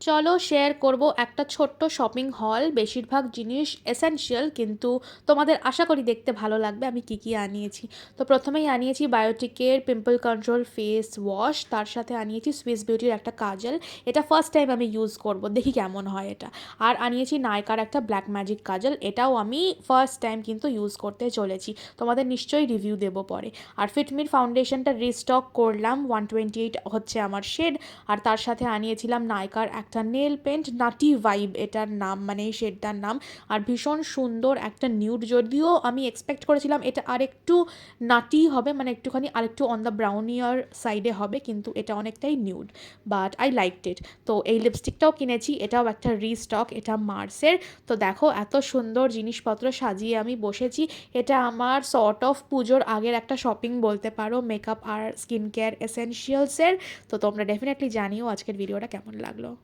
চলো শেয়ার করব একটা ছোট্ট শপিং হল, বেশিরভাগ জিনিস এসেনশিয়াল, কিন্তু তোমাদের আশা করি দেখতে ভালো লাগবে আমি কি কি আনিয়েছি। তো প্রথমেই আনিয়েছি বায়োটিকের পিম্পল কন্ট্রোল ফেস ওয়াশ, তার সাথে আনিয়েছি সুইস বিউটির একটা কাজল। এটা ফার্স্ট টাইম আমি ইউজ করব, দেখি কেমন হয় এটা। আর আনিয়েছি নাইকার একটা ব্ল্যাক ম্যাজিক কাজল, এটাও আমি ফার্স্ট টাইম কিন্তু ইউজ করতে চলেছি, তোমাদের নিশ্চয়ই রিভিউ দেবো পরে। আর ফিটমির ফাউন্ডেশনটা রিস্টক করলাম, 128 হচ্ছে আমার শেড। আর তার সাথে আনিয়েছিলাম নাইকার একটা নেল পেন্ট, নাটি ভাইব এটার নাম, মানে এই শেডটার নাম। আর ভীষণ সুন্দর একটা নিউড, যদিও আমি এক্সপেক্ট করেছিলাম এটা আরেকটু নাটি হবে, মানে একটুখানি আরেকটু অন দ্য ব্রাউনিয়ার সাইডে হবে, কিন্তু এটা অনেকটাই nude, but I liked it. তো এই লিপস্টিকটাও কিনেছি, এটাও একটা রিস্টক, এটা মার্সের। তো দেখো এত সুন্দর জিনিসপত্র সাজিয়ে আমি বসেছি। এটা আমার সর্ট অফ পুজোর আগের একটা শপিং বলতে পারো, মেকআপ আর স্কিন কেয়ার এসেনশিয়ালসের। তো তোমরা ডেফিনেটলি জানিও আজকের ভিডিওটা কেমন লাগলো।